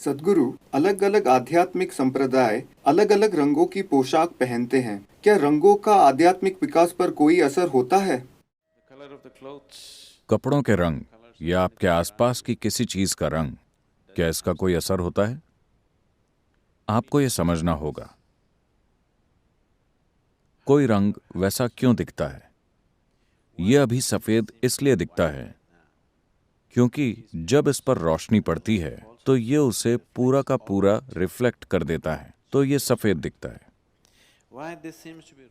सद्गुरु, अलग अलग आध्यात्मिक संप्रदाय अलग अलग रंगों की पोशाक पहनते हैं। क्या रंगों का आध्यात्मिक विकास पर कोई असर होता है? कपड़ों के रंग या आपके आसपास की किसी चीज का रंग, क्या इसका कोई असर होता है? आपको यह समझना होगा। कोई रंग वैसा क्यों दिखता है? यह अभी सफेद इसलिए दिखता है क्योंकि जब इस पर रोशनी पड़ती है तो यह उसे पूरा का पूरा रिफ्लेक्ट कर देता है, तो यह सफेद दिखता है।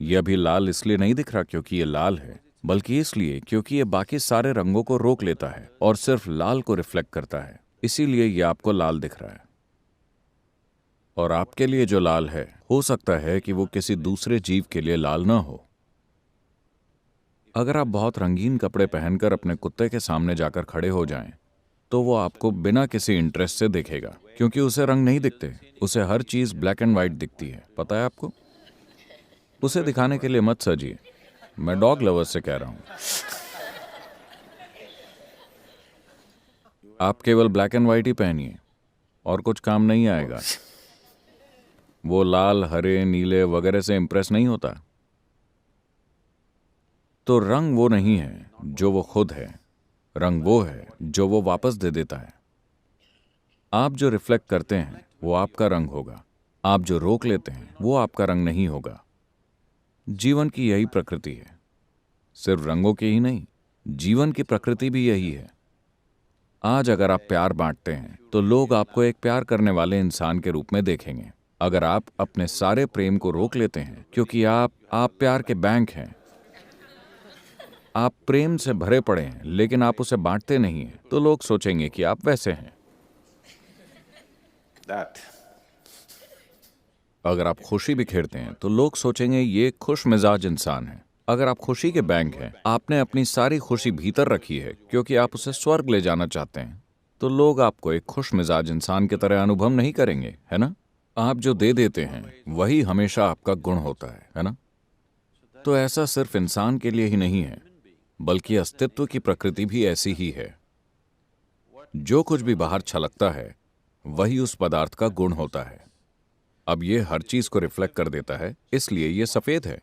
यह अभी लाल इसलिए नहीं दिख रहा क्योंकि यह लाल है, बल्कि इसलिए क्योंकि यह बाकी सारे रंगों को रोक लेता है और सिर्फ लाल को रिफ्लेक्ट करता है। इसीलिए यह आपको लाल दिख रहा है। और आपके लिए जो लाल है, हो सकता है कि वो किसी दूसरे जीव के लिए लाल ना हो। अगर आप बहुत रंगीन कपड़े पहनकर अपने कुत्ते के सामने जाकर खड़े हो जाएं, तो वो आपको बिना किसी इंटरेस्ट से देखेगा, क्योंकि उसे रंग नहीं दिखते। उसे हर चीज ब्लैक एंड व्हाइट दिखती है। पता है आपको? उसे दिखाने के लिए मत सजिए। मैं डॉग लवर्स से कह रहा हूं। आप केवल ब्लैक एंड व्हाइट ही पहनिए और कुछ काम नहीं आएगा। वो लाल, हरे, नीले वगैरह से इंप्रेस नहीं होता। तो रंग वो नहीं है जो वो खुद है, रंग वो है जो वो वापस दे देता है। आप जो रिफ्लेक्ट करते हैं वो आपका रंग होगा। आप जो रोक लेते हैं वो आपका रंग नहीं होगा। जीवन की यही प्रकृति है। सिर्फ रंगों की ही नहीं, जीवन की प्रकृति भी यही है। आज अगर आप प्यार बांटते हैं तो लोग आपको एक प्यार करने वाले इंसान के रूप में देखेंगे। अगर आप अपने सारे प्रेम को रोक लेते हैं क्योंकि आप प्यार के बैंक हैं, आप प्रेम से भरे पड़े हैं लेकिन आप उसे बांटते नहीं हैं, तो लोग सोचेंगे कि आप वैसे हैं। अगर आप खुशी बिखेरते हैं तो लोग सोचेंगे ये खुश मिजाज इंसान है। अगर आप खुशी के बैंक हैं, आपने अपनी सारी खुशी भीतर रखी है क्योंकि आप उसे स्वर्ग ले जाना चाहते हैं, तो लोग आपको एक खुश मिजाज इंसान की तरह अनुभव नहीं करेंगे, है ना? आप जो दे देते हैं वही हमेशा आपका गुण होता है ना? तो ऐसा सिर्फ इंसान के लिए ही नहीं है, बल्कि अस्तित्व की प्रकृति भी ऐसी ही है। जो कुछ भी बाहर छलकता है वही उस पदार्थ का गुण होता है। अब ये हर चीज को रिफ्लेक्ट कर देता है, इसलिए ये सफेद है।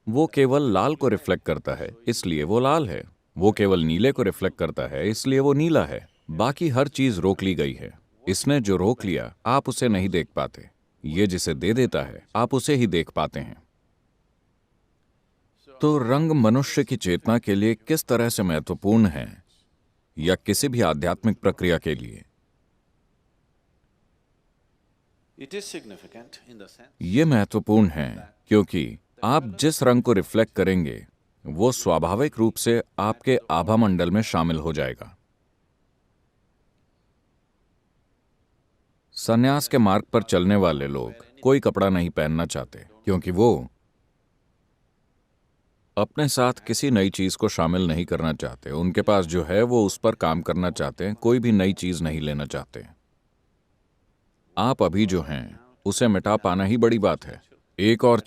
वो केवल लाल को रिफ्लेक्ट करता है, इसलिए वो लाल है। वो केवल नीले को रिफ्लेक्ट करता है, इसलिए वो नीला है। बाकी हर चीज रोक ली गई है। इसने जो रोक लिया आप उसे नहीं देख पाते। ये जिसे दे देता है आप उसे ही देख पाते हैं। तो रंग मनुष्य की चेतना के लिए किस तरह से महत्वपूर्ण है, या किसी भी आध्यात्मिक प्रक्रिया के लिए? ये महत्वपूर्ण है क्योंकि आप जिस रंग को रिफ्लेक्ट करेंगे वो स्वाभाविक रूप से आपके आभा मंडल में शामिल हो जाएगा। संन्यास के मार्ग पर चलने वाले लोग कोई कपड़ा नहीं पहनना चाहते क्योंकि वो अपने साथ किसी नई चीज को शामिल नहीं करना चाहते। उनके पास जो है वो उस पर काम करना चाहते हैं, कोई भी नई चीज नहीं लेना चाहते। आप अभी जो हैं उसे मिटा पाना ही बड़ी बात है। एक और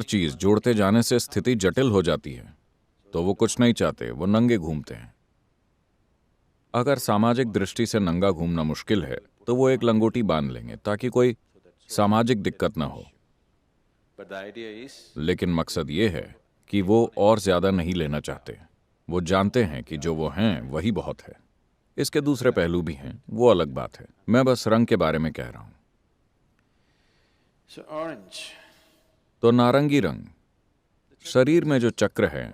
चीज जोड़ते जाने से स्थिति जटिल हो जाती है, तो वो कुछ नहीं चाहते, वो नंगे घूमते हैं। अगर सामाजिक दृष्टि से नंगा घूमना मुश्किल है तो वो एक लंगोटी बांध लेंगे ताकि कोई सामाजिक दिक्कत ना हो। लेकिन मकसद ये है कि वो और ज्यादा नहीं लेना चाहते। वो जानते हैं कि जो वो हैं वही बहुत है। इसके दूसरे पहलू भी हैं, वो अलग बात है। मैं बस रंग के बारे में कह रहा हूं। तो नारंगी रंग, शरीर में जो चक्र है,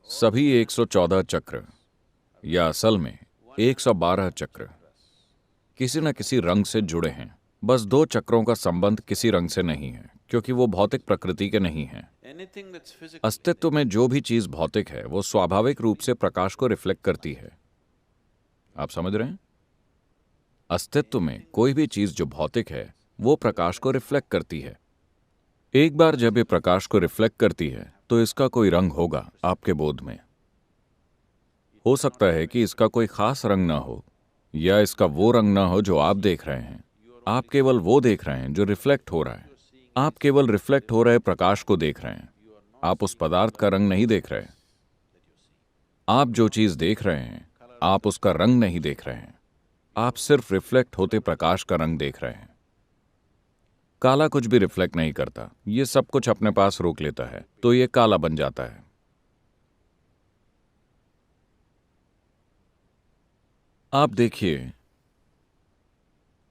सभी 114 चक्र, या असल में 112 चक्र किसी न किसी रंग से जुड़े हैं। बस 2 चक्रों का संबंध किसी रंग से नहीं है क्योंकि वो भौतिक प्रकृति के नहीं हैं। अस्तित्व में जो भी चीज भौतिक है वो स्वाभाविक रूप से प्रकाश को रिफ्लेक्ट करती है। आप समझ रहे हैं? अस्तित्व में कोई भी चीज जो भौतिक है वो प्रकाश को रिफ्लेक्ट करती है। एक बार जब ये प्रकाश को रिफ्लेक्ट करती है तो इसका कोई रंग होगा आपके बोध में। हो सकता है कि इसका कोई खास रंग ना हो, या इसका वो रंग ना हो जो आप देख रहे हैं। आप केवल वो देख रहे हैं जो रिफ्लेक्ट हो रहा है। आप केवल रिफ्लेक्ट हो रहे प्रकाश को देख रहे हैं। आप उस पदार्थ का रंग नहीं देख रहे। आप जो चीज देख रहे हैं आप उसका रंग नहीं देख रहे हैं। आप सिर्फ रिफ्लेक्ट होते प्रकाश का रंग देख रहे हैं। काला कुछ भी रिफ्लेक्ट नहीं करता, ये सब कुछ अपने पास रोक लेता है, तो ये काला बन जाता है। आप देखिए,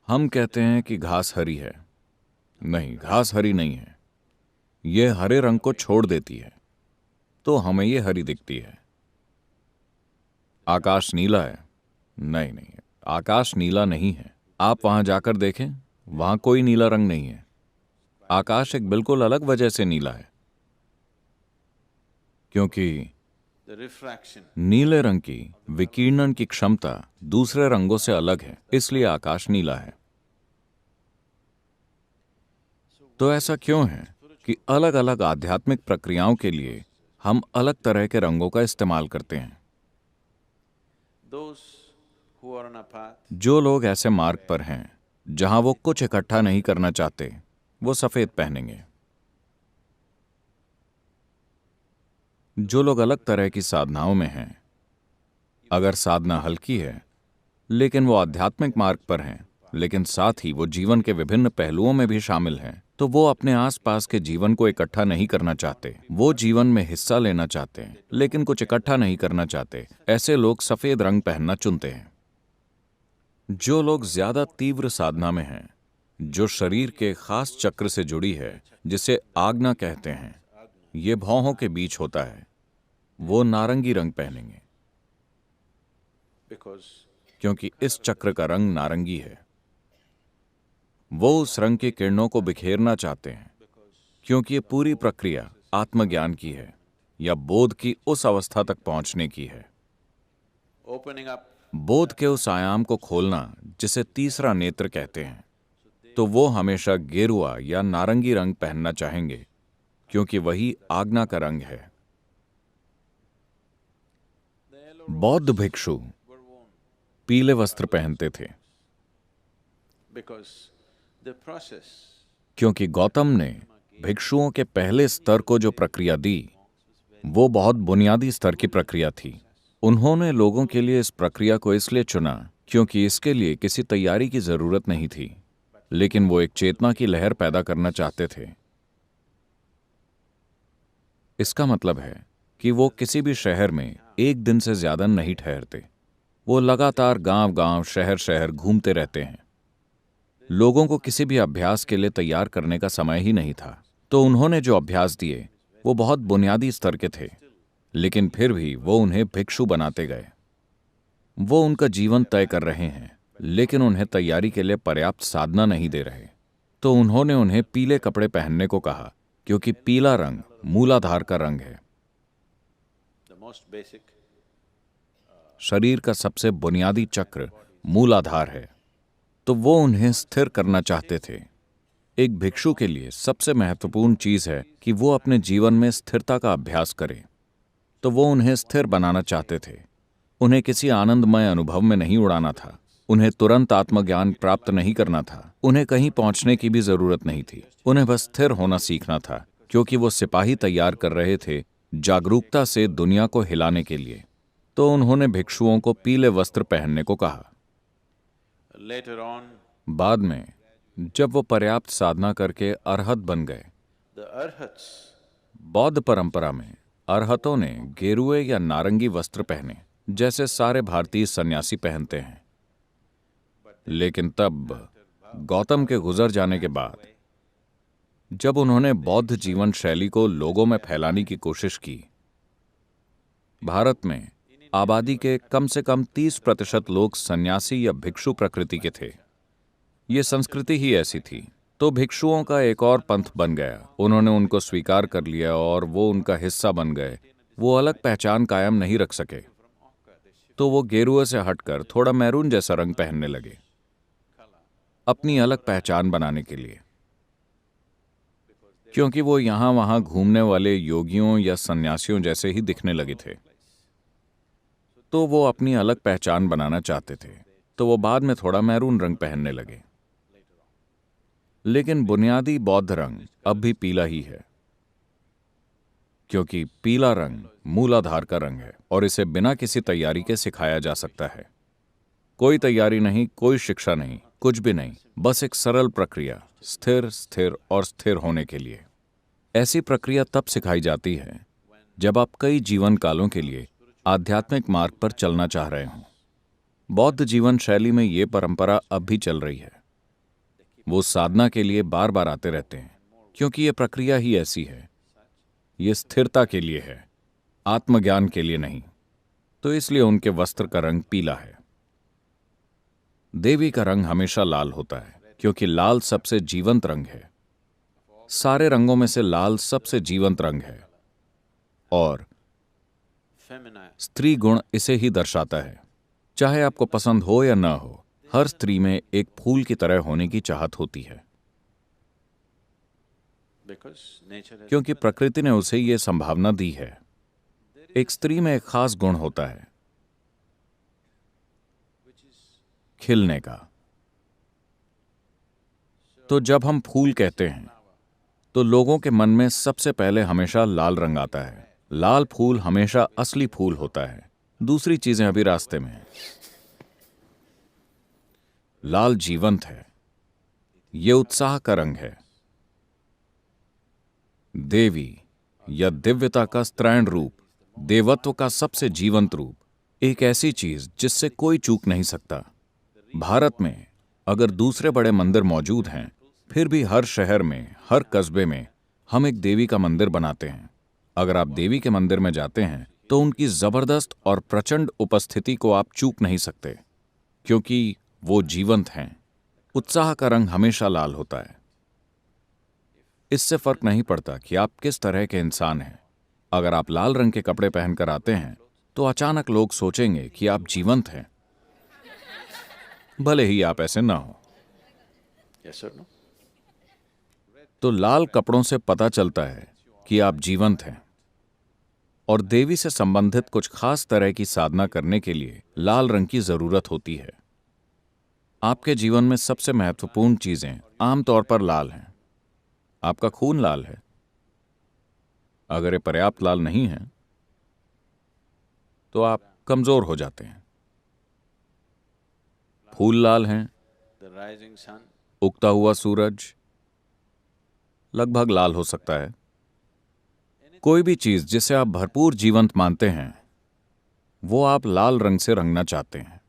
हम कहते हैं कि घास हरी है। नहीं, घास हरी नहीं है, ये हरे रंग को छोड़ देती है, तो हमें ये हरी दिखती है। आकाश नीला है? नहीं नहीं, आकाश नीला नहीं है। आप वहां जाकर देखें, वहां कोई नीला रंग नहीं है। आकाश एक बिल्कुल अलग वजह से नीला है, क्योंकि the refraction, नीले रंग की विकिरणन की क्षमता दूसरे रंगों से अलग है, इसलिए आकाश नीला है। तो ऐसा क्यों है कि अलग अलग आध्यात्मिक प्रक्रियाओं के लिए हम अलग तरह के रंगों का इस्तेमाल करते हैं? those who are on a path, जो लोग ऐसे मार्ग पर हैं जहां वो कुछ इकट्ठा नहीं करना चाहते, वो सफेद पहनेंगे। जो लोग अलग तरह की साधनाओं में हैं, अगर साधना हल्की है लेकिन वो आध्यात्मिक मार्ग पर हैं, लेकिन साथ ही वो जीवन के विभिन्न पहलुओं में भी शामिल हैं, तो वो अपने आसपास के जीवन को इकट्ठा नहीं करना चाहते। वो जीवन में हिस्सा लेना चाहते हैं लेकिन कुछ इकट्ठा नहीं करना चाहते। ऐसे लोग सफेद रंग पहनना चुनते हैं। जो लोग ज्यादा तीव्र साधना में हैं, जो शरीर के खास चक्र से जुड़ी है, जिसे आज्ञा कहते हैं, ये भौहों के बीच होता है, वो नारंगी रंग पहनेंगे, because क्योंकि इस चक्र का रंग नारंगी है। वो उस रंग की किरणों को बिखेरना चाहते हैं, क्योंकि ये पूरी प्रक्रिया आत्मज्ञान की है या बोध की उस अवस्था तक पहुंचने की है। opening up, बोध के उस आयाम को खोलना जिसे तीसरा नेत्र कहते हैं। तो वो हमेशा गेरुआ या नारंगी रंग पहनना चाहेंगे, क्योंकि वही आज्ञा का रंग है। बौद्ध भिक्षु पीले वस्त्र पहनते थे, because the process क्योंकि गौतम ने भिक्षुओं के पहले स्तर को जो प्रक्रिया दी, वो बहुत बुनियादी स्तर की प्रक्रिया थी। उन्होंने लोगों के लिए इस प्रक्रिया को इसलिए चुना क्योंकि इसके लिए किसी तैयारी की जरूरत नहीं थी, लेकिन वो एक चेतना की लहर पैदा करना चाहते थे। इसका मतलब है कि वो किसी भी शहर में एक दिन से ज्यादा नहीं ठहरते। वो लगातार गांव गांव, शहर शहर घूमते रहते हैं। लोगों को किसी भी अभ्यास के लिए तैयार करने का समय ही नहीं था, तो उन्होंने जो अभ्यास दिए वो बहुत बुनियादी स्तर के थे, लेकिन फिर भी वो उन्हें भिक्षु बनाते गए। वो उनका जीवन तय कर रहे हैं, लेकिन उन्हें तैयारी के लिए पर्याप्त साधना नहीं दे रहे। तो उन्होंने उन्हें पीले कपड़े पहनने को कहा, क्योंकि पीला रंग मूलाधार का रंग है, the most basic, शरीर का सबसे बुनियादी चक्र मूलाधार है। तो वो उन्हें स्थिर करना चाहते थे। एक भिक्षु के लिए सबसे महत्वपूर्ण चीज है कि वो अपने जीवन में स्थिरता का अभ्यास करे। तो वो उन्हें स्थिर बनाना चाहते थे। उन्हें किसी आनंदमय अनुभव में नहीं उड़ाना था। उन्हें तुरंत आत्मज्ञान प्राप्त नहीं करना था। उन्हें कहीं पहुंचने की भी जरूरत नहीं थी। उन्हें बस स्थिर होना सीखना था, क्योंकि वो सिपाही तैयार कर रहे थे जागरूकता से दुनिया को हिलाने के लिए। तो उन्होंने भिक्षुओं को पीले वस्त्र पहनने को कहा। later on, बाद में जब वो पर्याप्त साधना करके अरहत बन गए, the arhats, बौद्ध परंपरा में अरहतों ने गेरुए या नारंगी वस्त्र पहने, जैसे सारे भारतीय सन्यासी पहनते हैं। लेकिन तब गौतम के गुजर जाने के बाद, जब उन्होंने बौद्ध जीवन शैली को लोगों में फैलाने की कोशिश की, भारत में आबादी के कम से कम 30% लोग सन्यासी या भिक्षु प्रकृति के थे। ये संस्कृति ही ऐसी थी। तो भिक्षुओं का एक और पंथ बन गया। उन्होंने उनको स्वीकार कर लिया और वो उनका हिस्सा बन गए। वो अलग पहचान कायम नहीं रख सके, तो वो गेरुए से हटकर थोड़ा मैरून जैसा रंग पहनने लगे, अपनी अलग पहचान बनाने के लिए, क्योंकि वो यहां वहां घूमने वाले योगियों या सन्यासियों जैसे ही दिखने लगे थे। तो वो अपनी अलग पहचान बनाना चाहते थे, तो वो बाद में थोड़ा मैरून रंग पहनने लगे। लेकिन बुनियादी बौद्ध रंग अब भी पीला ही है, क्योंकि पीला रंग मूलाधार का रंग है और इसे बिना किसी तैयारी के सिखाया जा सकता है। कोई तैयारी नहीं, कोई शिक्षा नहीं, कुछ भी नहीं, बस एक सरल प्रक्रिया, स्थिर स्थिर और स्थिर होने के लिए। ऐसी प्रक्रिया तब सिखाई जाती है जब आप कई जीवन कालों के लिए आध्यात्मिक मार्ग पर चलना चाह रहे हों। बौद्ध जीवन शैली में ये परंपरा अब भी चल रही है। वो साधना के लिए बार बार आते रहते हैं क्योंकि ये प्रक्रिया ही ऐसी है। ये स्थिरता के लिए है, आत्मज्ञान के लिए नहीं। तो इसलिए उनके वस्त्र का रंग पीला है। देवी का रंग हमेशा लाल होता है क्योंकि लाल सबसे जीवंत रंग है। सारे रंगों में से लाल सबसे जीवंत रंग है और feminine. स्त्री गुण इसे ही दर्शाता है। चाहे आपको पसंद हो या ना हो, हर स्त्री में एक फूल की तरह होने की चाहत होती है Because nature has क्योंकि प्रकृति ने उसे ये संभावना दी है। एक स्त्री में एक खास गुण होता है, खिलने का। तो जब हम फूल कहते हैं तो लोगों के मन में सबसे पहले हमेशा लाल रंग आता है। लाल फूल हमेशा असली फूल होता है, दूसरी चीजें अभी रास्ते में हैं। लाल जीवंत है, यह उत्साह का रंग है। देवी या दिव्यता का स्त्रैण रूप, देवत्व का सबसे जीवंत रूप, एक ऐसी चीज जिससे कोई चूक नहीं सकता। भारत में अगर दूसरे बड़े मंदिर मौजूद हैं, फिर भी हर शहर में, हर कस्बे में हम एक देवी का मंदिर बनाते हैं। अगर आप देवी के मंदिर में जाते हैं तो उनकी जबरदस्त और प्रचंड उपस्थिति को आप चूक नहीं सकते क्योंकि वो जीवंत हैं। उत्साह का रंग हमेशा लाल होता है। इससे फर्क नहीं पड़ता कि आप किस तरह के इंसान हैं। अगर आप लाल रंग के कपड़े पहनकर आते हैं तो अचानक लोग सोचेंगे कि आप जीवंत हैं, भले ही आप ऐसे ना हो। yes or no? तो लाल कपड़ों से पता चलता है कि आप जीवंत हैं। और देवी से संबंधित कुछ खास तरह की साधना करने के लिए लाल रंग की जरूरत होती है। आपके जीवन में सबसे महत्वपूर्ण चीजें आमतौर पर लाल हैं। आपका खून लाल है। अगर ये पर्याप्त लाल नहीं है तो आप कमजोर हो जाते हैं। फूल लाल हैं, The rising sun, उगता हुआ सूरज लगभग लाल हो सकता है। कोई भी चीज जिसे आप भरपूर जीवंत मानते हैं वो आप लाल रंग से रंगना चाहते हैं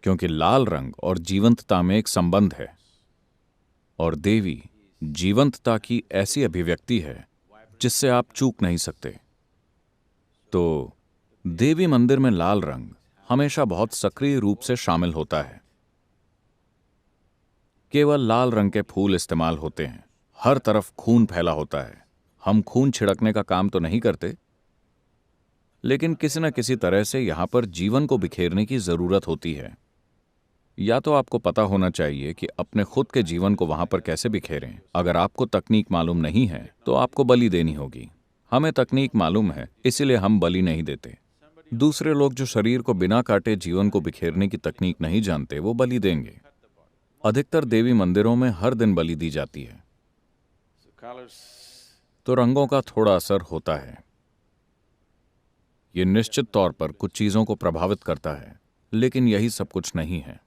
क्योंकि लाल रंग और जीवंतता में एक संबंध है। और देवी जीवंतता की ऐसी अभिव्यक्ति है जिससे आप चूक नहीं सकते। तो देवी मंदिर में लाल रंग हमेशा बहुत सक्रिय रूप से शामिल होता है। केवल लाल रंग के फूल इस्तेमाल होते हैं। हर तरफ खून फैला होता है। हम खून छिड़कने का काम तो नहीं करते, लेकिन किसी न किसी तरह से यहां पर जीवन को बिखेरने की जरूरत होती है। या तो आपको पता होना चाहिए कि अपने खुद के जीवन को वहां पर कैसे बिखेरें। अगर आपको तकनीक मालूम नहीं है तो आपको बलि देनी होगी। हमें तकनीक मालूम है, इसीलिए हम बलि नहीं देते। दूसरे लोग जो शरीर को बिना काटे जीवन को बिखेरने की तकनीक नहीं जानते, वो बलि देंगे। अधिकतर देवी मंदिरों में हर दिन बलि दी जाती है। so colors, तो रंगों का थोड़ा असर होता है। ये निश्चित तौर पर कुछ चीजों को प्रभावित करता है, लेकिन यही सब कुछ नहीं है।